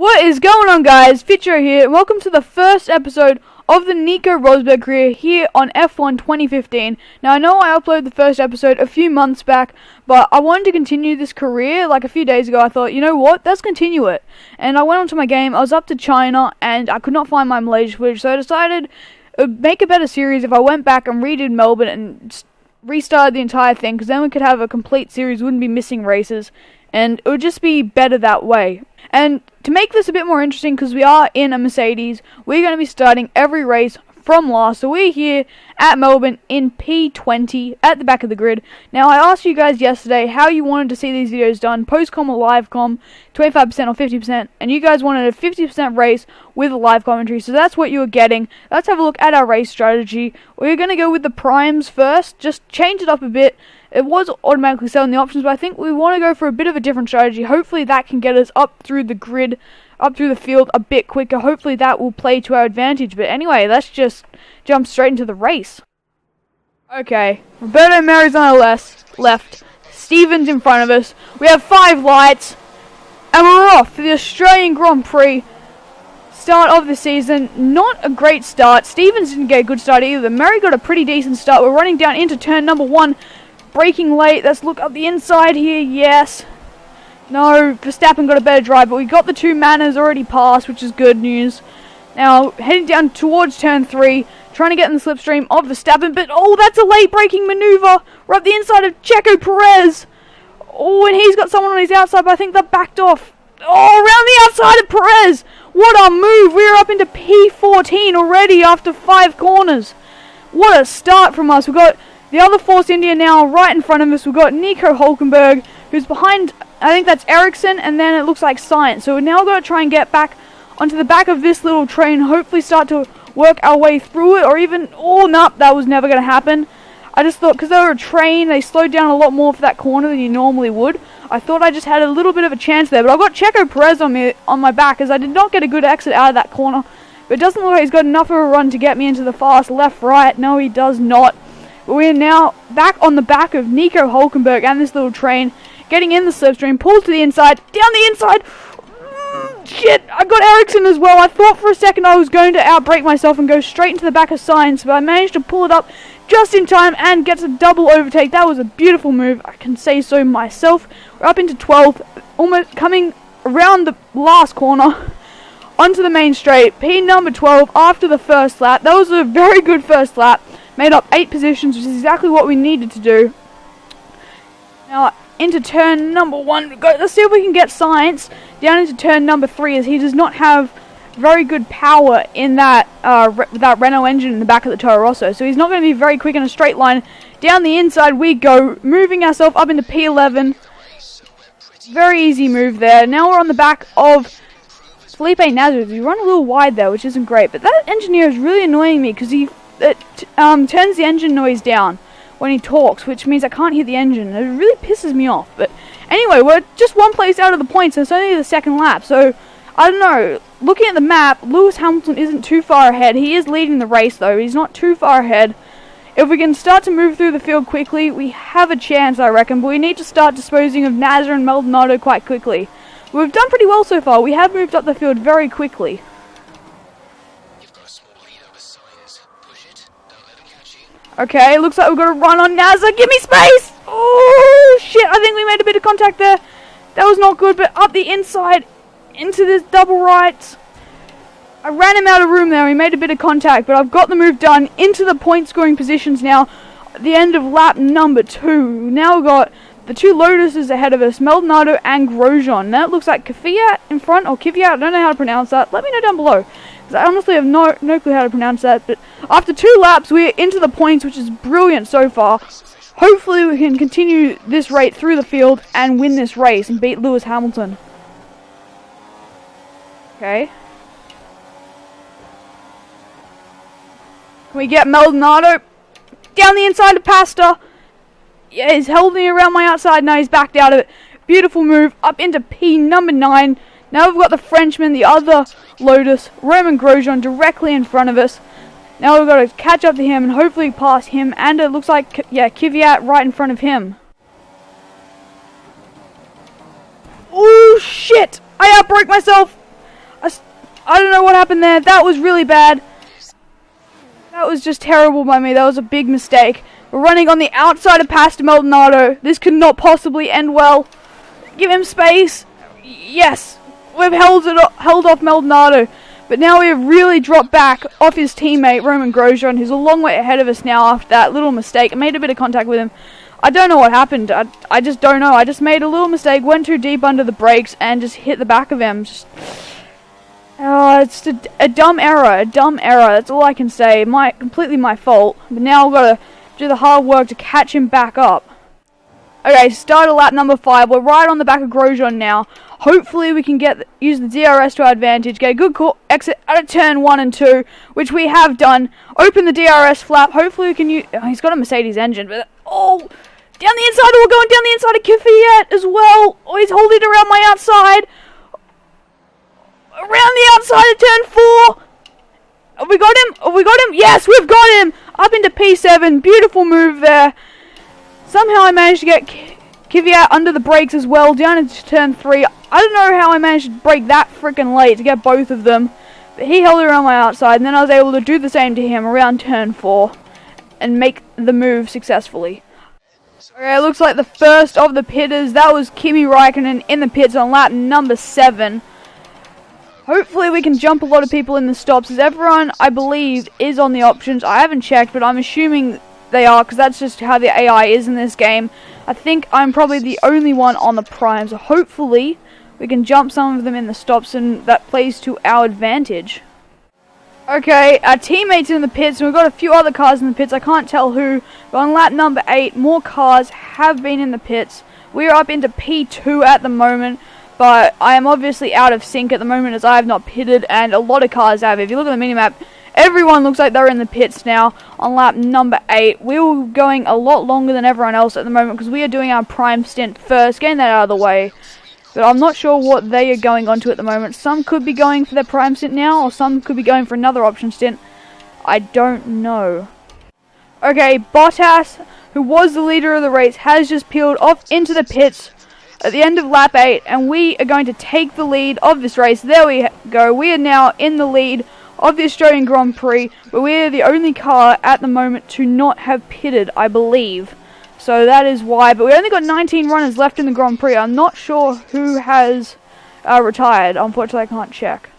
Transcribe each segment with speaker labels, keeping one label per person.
Speaker 1: What is going on, guys? Fitcho here, and welcome to the first episode of the Nico Rosberg Career here on F1 2015. Now, I know I uploaded the first episode a few months back, but I wanted to continue this career. Like a few days ago, I thought, you know what, let's continue it. And I went onto my game, I was up to China, and I could not find my Malaysia footage, so I decided it would make a better series if I went back and redid Melbourne and restarted the entire thing, because then we could have a complete series, wouldn't be missing races, and it would just be better that way. And to make this a bit more interesting, because we are in a Mercedes, we're going to be starting every race from last. So we're here at Melbourne in P20 at the back of the grid. Now, I asked you guys yesterday how you wanted to see these videos done, post-com or live-com, 25% or 50%, and you guys wanted a 50% race with a live commentary, so that's what you were getting. Let's have a look at our race strategy. We're going to go with the primes first, just change it up a bit. It was automatically set on the options, but I think we want to go for a bit of a different strategy. Hopefully that can get us up through the grid, up through the field a bit quicker. Hopefully that will play to our advantage. But anyway, let's just jump straight into the race. Okay, Roberto Merri's on our left, Stevens in front of us. We have 5 lights, and we're off for the Australian Grand Prix. Start of the season, not a great start. Stevens didn't get a good start either. Merri got a pretty decent start. We're running down into turn number 1. Braking late. Let's look up the inside here. Yes. No, Verstappen got a better drive, but we got the 2 Manners already passed, which is good news. Now, heading down towards turn 3, trying to get in the slipstream of Verstappen, but oh, that's a late braking maneuver. We're up the inside of Checo Perez. Oh, and he's got someone on his outside, but I think they're backed off. Oh, around the outside of Perez. What a move. We're up into P14 already after 5 corners. What a start from us. We've got the other Force India now right in front of us. We've got Nico Rosberg, who's behind, I think that's Ericsson, and then it looks like Science. So we're now going to try and get back onto the back of this little train, hopefully start to work our way through it, or even, oh, nope, that was never going to happen. I just thought, because they were a train, they slowed down a lot more for that corner than you normally would. I thought I just had a little bit of a chance there, but I've got Checo Perez on my back, as I did not get a good exit out of that corner. But it doesn't look like he's got enough of a run to get me into the fast left-right. No, he does not. But we're now back on the back of Nico Rosberg and this little train, getting in the slipstream, pulled to the inside, down the inside. Shit, I got Ericsson as well. I thought for a second I was going to outbrake myself and go straight into the back of Science, but I managed to pull it up just in time and get a double overtake. That was a beautiful move, I can say so myself. We're up into 12th, almost coming around the last corner onto the main straight. P number 12 after the first lap. That was a very good first lap. Made up 8 positions, which is exactly what we needed to do. Now, into turn number 1. Let's see if we can get Science down into turn number 3, as he does not have very good power in that Renault engine in the back of the Toro Rosso. So he's not going to be very quick in a straight line. Down the inside we go, moving ourselves up into P11. Very easy move there. Now we're on the back of Felipe Nasr. We run a little wide there, which isn't great. But that engineer is really annoying me, because he turns the engine noise down when he talks, which means I can't hear the engine. It really pisses me off. But anyway, we're just 1 place out of the points, and it's only the second lap. So, I don't know. Looking at the map, Lewis Hamilton isn't too far ahead. He is leading the race, though. He's not too far ahead. If we can start to move through the field quickly, we have a chance, I reckon. But we need to start disposing of Nasr and Maldonado quite quickly. We've done pretty well so far. We have moved up the field very quickly. Okay, looks like we've got to run on Nasr. Give me space! Oh, shit. I think we made a bit of contact there. That was not good, but up the inside into this double right. I ran him out of room there. He made a bit of contact, but I've got the move done into the point scoring positions now. At the end of lap number 2. Now we've got the 2 Lotuses ahead of us, Maldonado and Grosjean. Now it looks like Kvyat in front, or Kvyat, I don't know how to pronounce that. Let me know down below. I honestly have no clue how to pronounce that, but after 2 laps we're into the points, which is brilliant so far. Hopefully we can continue this rate through the field and win this race and beat Lewis Hamilton. Okay. Can we get Maldonado down the inside of Pasta? Yeah, he's held me around my outside, now he's backed out of it. Beautiful move up into P number 9. Now we've got the Frenchman, the other Lotus, Romain Grosjean directly in front of us. Now we've got to catch up to him and hopefully pass him, and it looks like, yeah, Kvyat right in front of him. Oh shit! I outbraked myself! I don't know what happened there. That was really bad. That was just terrible by me. That was a big mistake. We're running on the outside of Pastor Maldonado. This could not possibly end well. Give him space. Yes. We've held off Maldonado. But now we have really dropped back off his teammate, Romain Grosjean, who's a long way ahead of us now after that little mistake. I made a bit of contact with him. I don't know what happened. I just don't know. I just made a little mistake, went too deep under the brakes, and just hit the back of him. It's a dumb error. That's all I can say. Completely my fault. But now I've got to do the hard work to catch him back up. Okay, start of lap number 5. We're right on the back of Grosjean now. Hopefully we can use the DRS to our advantage, get a good exit out of turn 1 and 2, which we have done. Open the DRS flap. Hopefully we can use... Oh, he's got a Mercedes engine, but... Oh! Down the inside, we're going down the inside of Kvyat as well. Oh, he's holding it around my outside. Around the outside of turn 4. Have we got him? Have we got him? Yes, we've got him! Up into P7. Beautiful move there. Somehow I managed to get Kvyat under the brakes as well, down into turn 3. I don't know how I managed to brake that freaking late to get both of them. But he held it around my outside, and then I was able to do the same to him around turn 4. And make the move successfully. Okay, it looks like the first of the pitters. That was Kimi Räikkönen in the pits on lap number 7. Hopefully we can jump a lot of people in the stops, as everyone, I believe, is on the options. I haven't checked, but I'm assuming they are, because that's just how the AI is in this game. I think I'm probably the only one on the prime, so hopefully we can jump some of them in the stops, and that plays to our advantage. Okay, our teammates in the pits, and we've got a few other cars in the pits. I can't tell who, but on lap number 8, more cars have been in the pits. We are up into P2 at the moment, but I am obviously out of sync at the moment as I have not pitted, and a lot of cars have. If you look at the minimap, everyone looks like they're in the pits now on lap number 8. We were going a lot longer than everyone else at the moment because we are doing our prime stint first, getting that out of the way. But I'm not sure what they are going on to at the moment. Some could be going for their prime stint now, or some could be going for another option stint. I don't know. Okay, Bottas, who was the leader of the race, has just peeled off into the pits at the end of lap 8, and we are going to take the lead of this race. There we go. We are now in the lead of the Australian Grand Prix, but we are the only car at the moment to not have pitted, I believe. So that is why, but we only got 19 runners left in the Grand Prix. I'm not sure who has retired. Unfortunately, I can't check.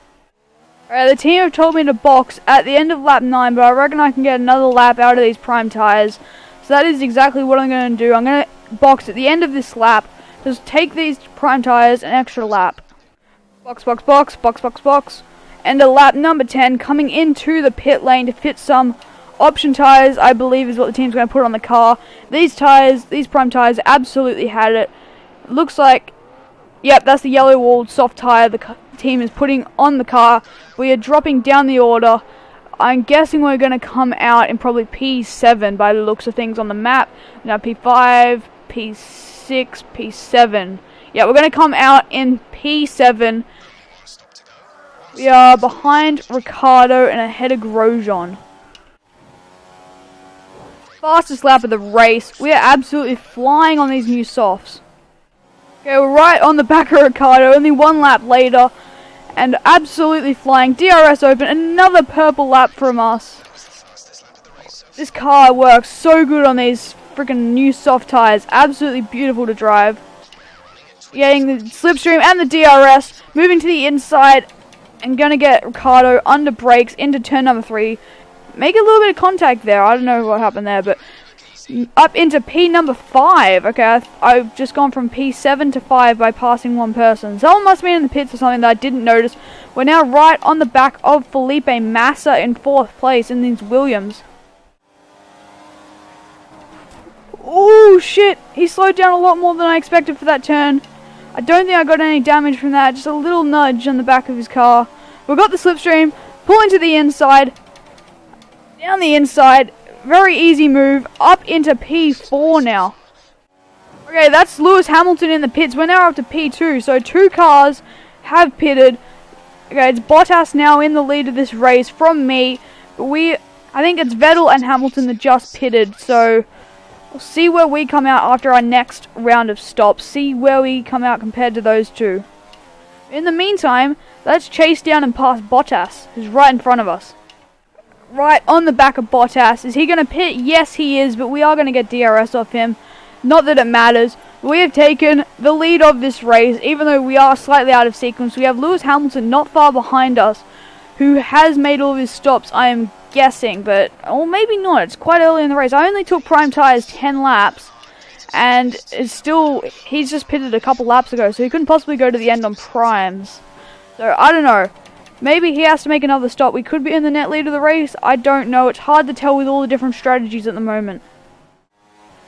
Speaker 1: Alright, the team have told me to box at the end of lap 9, but I reckon I can get another lap out of these prime tyres. So that is exactly what I'm going to do. I'm going to box at the end of this lap. Just take these prime tyres an extra lap. Box, box, box, box, box, box. And a lap number 10 coming into the pit lane to fit some option tyres, I believe, is what the team's going to put on the car. These tyres, these prime tyres, absolutely had it. Looks like, yep, that's the yellow-walled soft tyre the team is putting on the car. We are dropping down the order. I'm guessing we're going to come out in probably P7 by the looks of things on the map. Now P5, P6, P7. Yeah, we're going to come out in P7. We are behind Ricciardo and ahead of Grosjean. Fastest lap of the race. We are absolutely flying on these new softs. Okay, we're right on the back of Ricciardo, only one lap later, and absolutely flying. DRS open, another purple lap from us. This car works so good on these freaking new soft tyres. Absolutely beautiful to drive. Getting the slipstream and the DRS, moving to the inside, and gonna get Ricciardo under brakes into turn number 3. Make a little bit of contact there. I don't know what happened there, but up into P number 5. Okay, I've just gone from P7 to 5 by passing one person. Someone must have been in the pits or something that I didn't notice. We're now right on the back of Felipe Massa in 4th place in these Williams. Oh shit, he slowed down a lot more than I expected for that turn. I don't think I got any damage from that, just a little nudge on the back of his car. We've got the slipstream, pulling to the inside, down the inside, very easy move, up into P4 now. Okay, that's Lewis Hamilton in the pits. We're now up to P2, so 2 cars have pitted. Okay, it's Bottas now in the lead of this race from me, but I think it's Vettel and Hamilton that just pitted, so we'll see where we come out after our next round of stops. See where we come out compared to those two. In the meantime, let's chase down and pass Bottas, who's right in front of us. Right on the back of Bottas. Is he going to pit? Yes, he is, but we are going to get DRS off him. Not that it matters. We have taken the lead of this race, even though we are slightly out of sequence. We have Lewis Hamilton not far behind us, who has made all of his stops, I am guessing, but, or maybe not. It's quite early in the race. I only took prime tyres 10 laps, and it's still, he's just pitted a couple laps ago, so he couldn't possibly go to the end on primes. So, I don't know. Maybe he has to make another stop. We could be in the net lead of the race. I don't know. It's hard to tell with all the different strategies at the moment.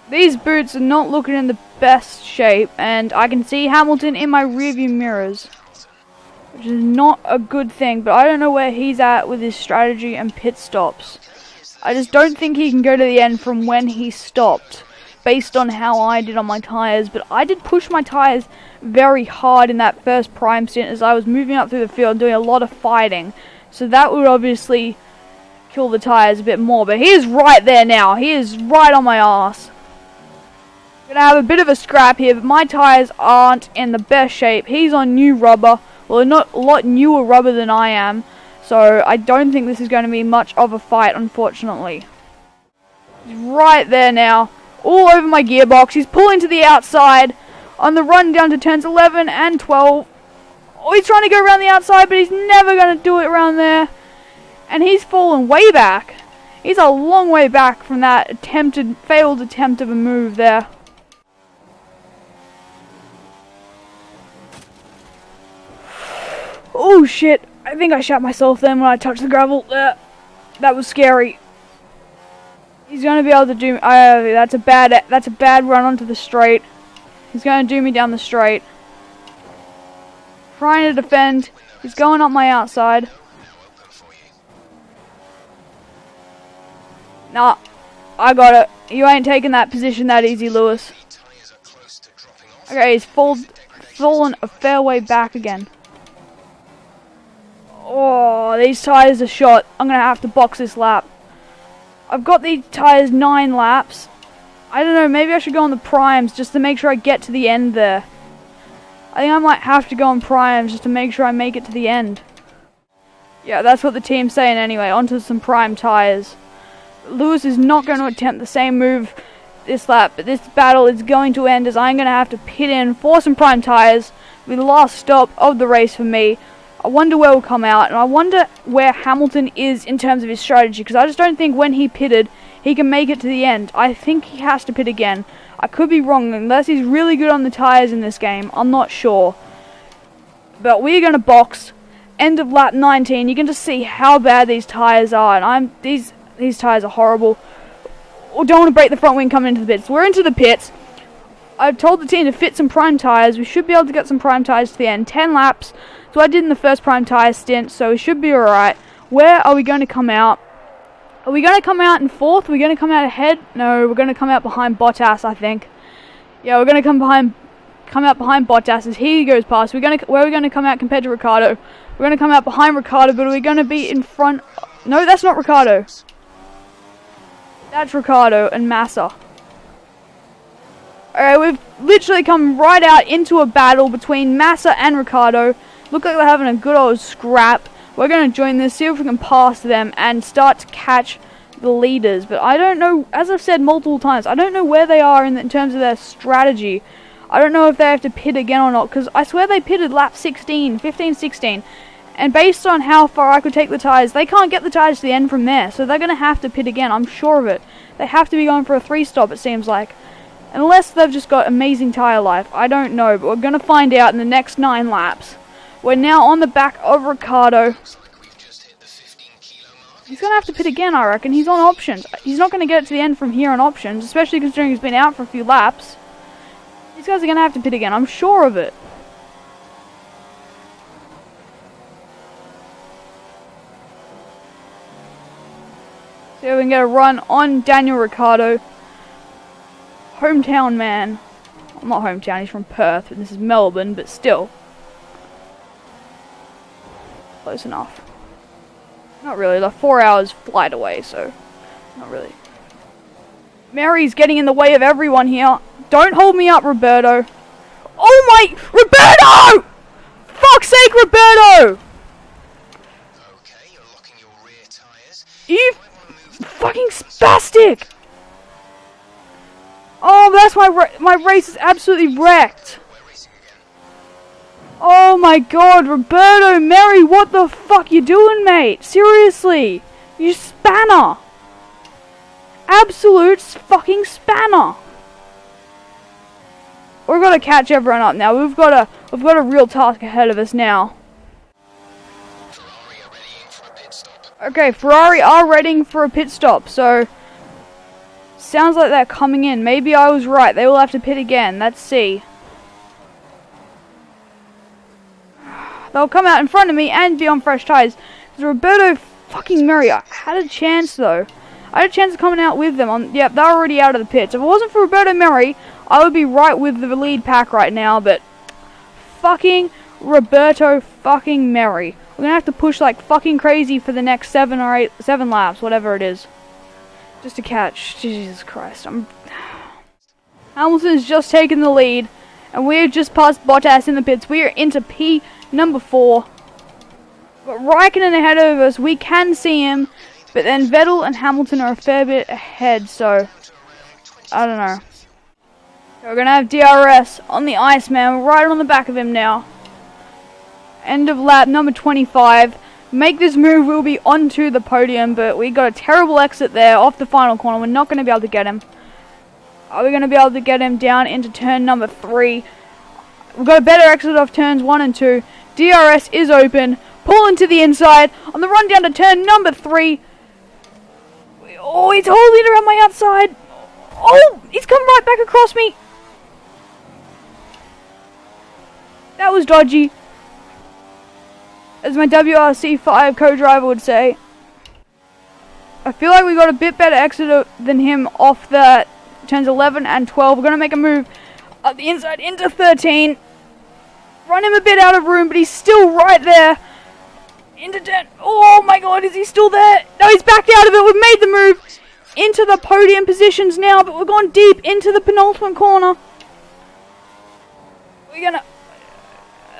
Speaker 1: These boots are not looking in the best shape, and I can see Hamilton in my rearview mirrors, which is not a good thing, but I don't know where he's at with his strategy and pit stops. I just don't think he can go to the end from when he stopped, based on how I did on my tyres, but I did push my tyres very hard in that first prime stint as I was moving up through the field doing a lot of fighting, so that would obviously kill the tyres a bit more, but he is right there now. He is right on my arse. Gonna have a bit of a scrap here, but my tyres aren't in the best shape. He's on new rubber. Well, they're not a lot newer rubber than I am, so I don't think this is going to be much of a fight, unfortunately. He's right there now, all over my gearbox. He's pulling to the outside on the run down to turns 11 and 12. Oh, he's trying to go around the outside, but he's never going to do it around there. And he's fallen way back. He's a long way back from that failed attempt of a move there. Oh shit, I think I shot myself then when I touched the gravel. That was scary. He's going to be able to do... that's a bad run onto the straight. He's going to do me down the straight. Trying to defend. He's going up my outside. Nah, I got it. You ain't taking that position that easy, Lewis. Okay, he's fallen a fair way back again. Oh, these tyres are shot. I'm going to have to box this lap. I've got these tyres 9 laps. I don't know, maybe I should go on the primes just to make sure I get to the end there. I think I might have to go on primes just to make sure I make it to the end. Yeah, that's what the team's saying anyway. Onto some prime tyres. Lewis is not going to attempt the same move this lap, but this battle is going to end as I'm going to have to pit in for some prime tyres. With the last stop of the race for me. I wonder where we'll come out, and I wonder where Hamilton is in terms of his strategy, because I just don't think when he pitted, he can make it to the end. I think he has to pit again. I could be wrong, unless he's really good on the tyres in this game. I'm not sure. But we're going to box. End of lap 19. You can just see how bad these tyres are, and these tyres are horrible. We don't want to break the front wing coming into the pits. We're into the pits. I've told the team to fit some prime tyres. We should be able to get some prime tyres to the end. 10 laps. So I did in the first prime tyre stint, so we should be alright. Where are we going to come out? Are we going to come out in 4th? Are we going to come out ahead? No, we're going to come out behind Bottas, I think. Yeah, we're going to come out behind Bottas as he goes past. Where are we going to come out compared to Ricciardo? We're going to come out behind Ricciardo, but are we going to be in front? No, that's not Ricciardo. That's Ricciardo and Massa. Alright, we've literally come right out into a battle between Massa and Ricciardo. Look like they're having a good old scrap. We're going to join this, see if we can pass them and start to catch the leaders. But I don't know, as I've said multiple times, I don't know where they are in terms of their strategy. I don't know if they have to pit again or not, because I swear they pitted lap 15, 16. And based on how far I could take the tyres, they can't get the tyres to the end from there. So they're going to have to pit again, I'm sure of it. They have to be going for a 3-stop, it seems like. Unless they've just got amazing tyre life. I don't know, but we're going to find out in the next 9 laps. We're now on the back of Ricciardo. He's going to have to pit again, I reckon. He's on options. He's not going to get it to the end from here on options, especially considering he's been out for a few laps. These guys are going to have to pit again. I'm sure of it. See if we can get a run on Daniel Ricciardo. Hometown man. Well, not hometown, he's from Perth, and this is Melbourne, but still. Close enough. Not really, they're 4 hours flight away, so not really. Mary's getting in the way of everyone here. Don't hold me up, Roberto. Oh my... Roberto! Fuck's sake, mistake, Roberto!
Speaker 2: Okay, you're locking your rear tires.
Speaker 1: You fucking spastic! Oh, that's my race is absolutely wrecked.
Speaker 2: We're racing again.
Speaker 1: Oh my god, Roberto, Mary, what the fuck you doing, mate? Seriously, you spanner. Absolute fucking spanner. We've got to catch everyone up now. We've got a real task ahead of us now.
Speaker 2: Ferrari are readying for a pit stop.
Speaker 1: Okay, Ferrari are readying for a pit stop, so sounds like they're coming in. Maybe I was right. They will have to pit again. Let's see. They'll come out in front of me and be on fresh tires. Because Roberto fucking Murray, I had a chance though. I had a chance of coming out with them. Yep, they're already out of the pits. If it wasn't for Roberto Murray, I would be right with the lead pack right now. But fucking Roberto fucking Murray. We're gonna have to push like fucking crazy for the next 7 laps, whatever it is, just to catch. Jesus Christ, Hamilton's just taken the lead, and we have just passed Bottas in the pits. We are into P number 4. But Raikkonen ahead of us. We can see him, but then Vettel and Hamilton are a fair bit ahead. So I don't know. So we're gonna have DRS on the Iceman. We're right on the back of him now. End of lap number 25. Make this move, we'll be onto the podium, but we got a terrible exit there off the final corner. We're not going to be able to get him. Are we going to be able to get him down into turn number 3? We've got a better exit off turns 1 and 2. DRS is open. Pulling to the inside on the run down to turn number 3. Oh, he's holding around my outside. Oh, he's come right back across me. That was dodgy, as my WRC5 co-driver would say. I feel like we got a bit better exit than him off the turns 11 and 12. We're going to make a move up the inside into 13. Run him a bit out of room, but he's still right there. Into 10. Oh my god, is he still there? No, he's backed out of it. We've made the move into the podium positions now, but we're going deep into the penultimate corner.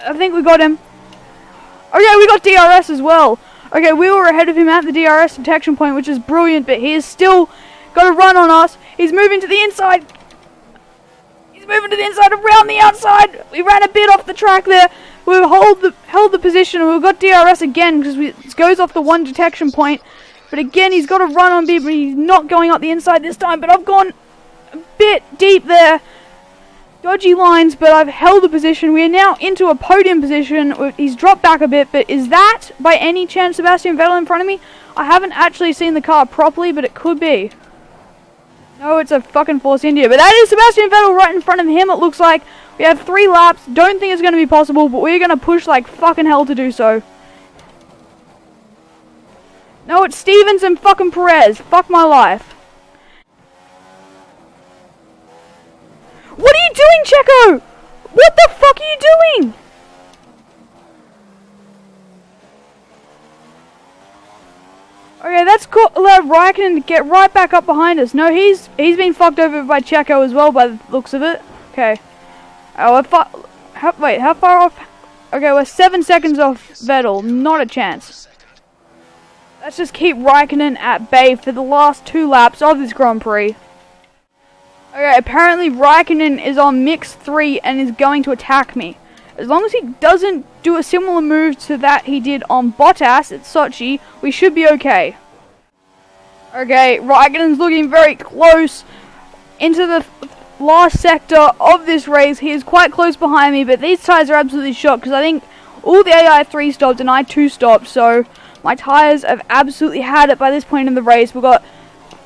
Speaker 1: I think we got him. Okay, we got DRS as well. Okay, we were ahead of him at the DRS detection point, which is brilliant, but he has still got a run on us. He's moving to the inside. He's moving to the inside, around the outside. We ran a bit off the track there. We held the position, and we've got DRS again, because it goes off the 1 detection point. But again, he's got a run on me, but he's not going up the inside this time. But I've gone a bit deep there. Dodgy lines, but I've held the position. We are now into a podium position. He's dropped back a bit, but is that by any chance Sebastian Vettel in front of me? I haven't actually seen the car properly, but it could be. No, it's a fucking Force India, but that is Sebastian Vettel right in front of him, it looks like. We have 3 laps. Don't think it's going to be possible, but we're going to push like fucking hell to do so. No, it's Stevens and fucking Perez. Fuck my life. What are you doing, Checo? What the fuck are you doing? Okay, that's cool. Allowed Raikkonen to get right back up behind us. No, he's been fucked over by Checo as well by the looks of it. Okay. Oh, wait, how far off? Okay, we're 7 seconds off Vettel. Not a chance. Let's just keep Raikkonen at bay for the last 2 laps of this Grand Prix. Okay, apparently Raikkonen is on mix 3 and is going to attack me. As long as he doesn't do a similar move to that he did on Bottas at Sochi, we should be okay. Okay, Raikkonen's looking very close into the last sector of this race. He is quite close behind me, but these tyres are absolutely shot because I think all the AI3 stopped and I2 stopped, so my tyres have absolutely had it by this point in the race. We've got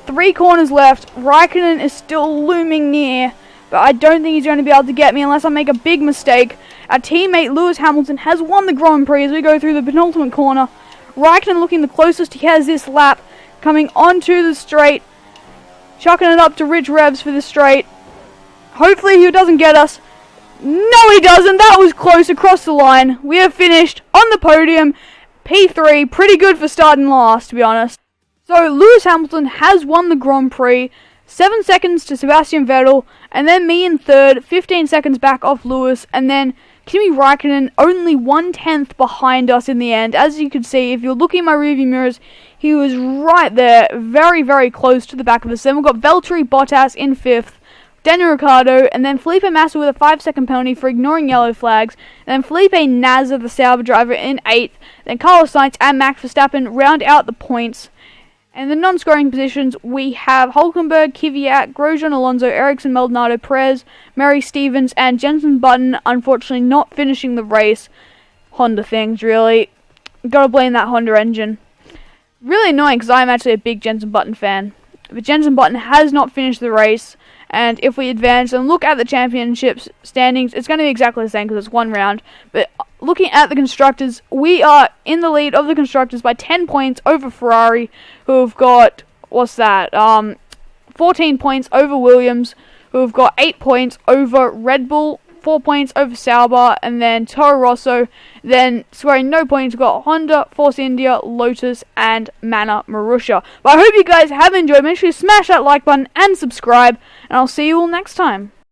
Speaker 1: 3 corners left. Raikkonen is still looming near, but I don't think he's going to be able to get me unless I make a big mistake. Our teammate Lewis Hamilton has won the Grand Prix as we go through the penultimate corner. Raikkonen looking the closest he has this lap, coming onto the straight, chucking it up to rich revs for the straight. Hopefully he doesn't get us. No, he doesn't. That was close across the line. We have finished on the podium. P3, pretty good for starting last, to be honest. So Lewis Hamilton has won the Grand Prix. 7 seconds to Sebastian Vettel, and then me in third, 15 seconds back off Lewis, and then Kimi Raikkonen only 1/10 behind us in the end. As you can see, if you're looking at my rearview mirrors, he was right there, very, very close to the back of the 7. We've got Valtteri Bottas in 5th, Daniel Ricciardo, and then Felipe Massa with a 5-second penalty for ignoring yellow flags, and then Felipe Nasr, the Sauber driver, in 8th. Then Carlos Sainz and Max Verstappen round out the points. And the non-scoring positions, we have Hulkenberg, Kvyat, Grosjean, Alonso, Ericsson, Maldonado, Perez, Mary Stevens, and Jenson Button, unfortunately not finishing the race. Honda things, really. Gotta blame that Honda engine. Really annoying, because I'm actually a big Jenson Button fan. But Jenson Button has not finished the race, and if we advance and look at the championships standings, it's going to be exactly the same because it's one round. But looking at the constructors, we are in the lead of the constructors by 10 points over Ferrari, who've got, 14 points over Williams, who've got 8 points over Red Bull, 4 points over Sauber, and then Toro Rosso. Then scoring no points, we've got Honda, Force India, Lotus, and Manor Marussia. But I hope you guys have enjoyed. Make sure you smash that like button and subscribe, and I'll see you all next time.